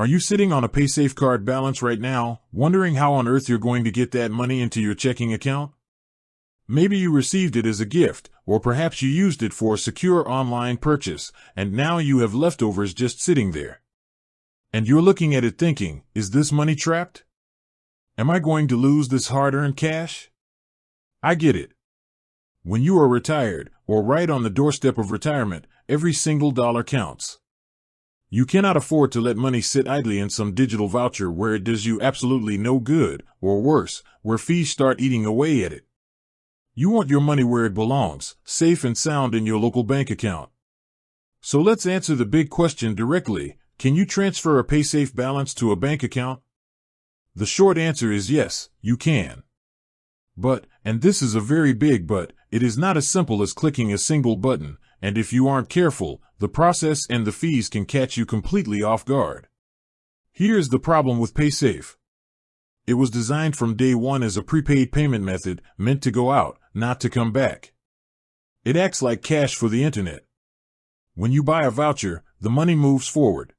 Are you sitting on a Paysafecard balance right now, wondering how on earth you're going to get that money into your checking account? Maybe you received it as a gift, or perhaps you used it for a secure online purchase, and now you have leftovers just sitting there. And you're looking at it thinking, is this money trapped? Am I going to lose this hard-earned cash? I get it. When you are retired, or right on the doorstep of retirement, every single dollar counts. You cannot afford to let money sit idly in some digital voucher where it does you absolutely no good, or worse, where fees start eating away at it. You want your money where it belongs, safe and sound in your local bank account. So let's answer the big question directly. Can you transfer a Paysafe balance to a bank account? The short answer is yes, you can. But, and this is a very big but, it is not as simple as clicking a single button, and if you aren't careful, the process and the fees can catch you completely off guard. Here's the problem with Paysafe. It was designed from day one as a prepaid payment method, meant to go out, not to come back. It acts like cash for the internet. When you buy a voucher, the money moves forward.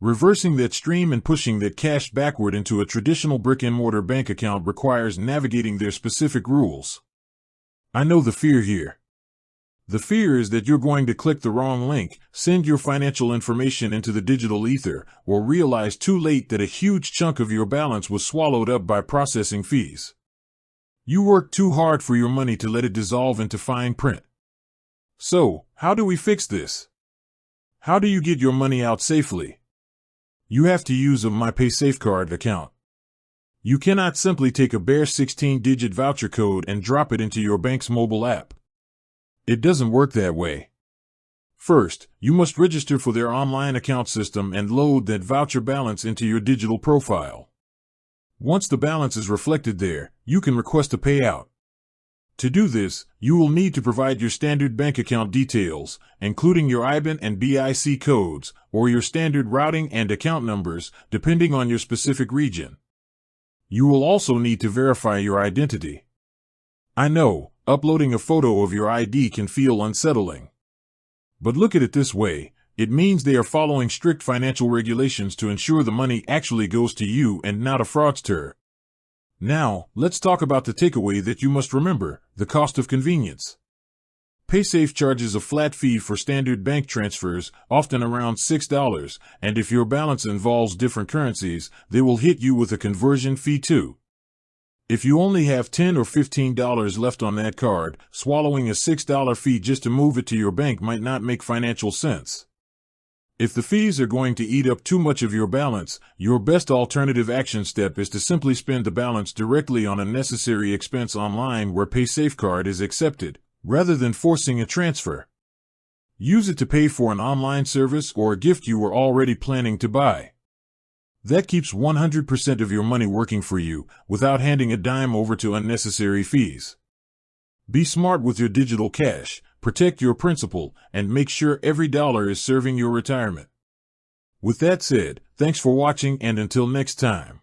Reversing that stream and pushing that cash backward into a traditional brick-and-mortar bank account requires navigating their specific rules. I know the fear here. The fear is that you're going to click the wrong link, send your financial information into the digital ether, or realize too late that a huge chunk of your balance was swallowed up by processing fees. You worked too hard for your money to let it dissolve into fine print. So, how do we fix this? How do you get your money out safely? You have to use a Paysafecard account. You cannot simply take a bare 16-digit voucher code and drop it into your bank's mobile app. It doesn't work that way. First, you must register for their online account system and load that voucher balance into your digital profile. Once the balance is reflected there, you can request a payout. To do this, you will need to provide your standard bank account details, including your IBAN and BIC codes, or your standard routing and account numbers, depending on your specific region. You will also need to verify your identity. I know, uploading a photo of your ID can feel unsettling. But look at it this way, it means they are following strict financial regulations to ensure the money actually goes to you and not a fraudster. Now, let's talk about the takeaway that you must remember, the cost of convenience. Paysafe charges a flat fee for standard bank transfers, often around $6, and if your balance involves different currencies, they will hit you with a conversion fee too. If you only have $10 or $15 left on that card, swallowing a $6 fee just to move it to your bank might not make financial sense. If the fees are going to eat up too much of your balance, your best alternative action step is to simply spend the balance directly on a necessary expense online where Paysafecard is accepted, rather than forcing a transfer. Use it to pay for an online service or a gift you were already planning to buy. That keeps 100% of your money working for you, without handing a dime over to unnecessary fees. Be smart with your digital cash, protect your principal, and make sure every dollar is serving your retirement. With that said, thanks for watching and until next time.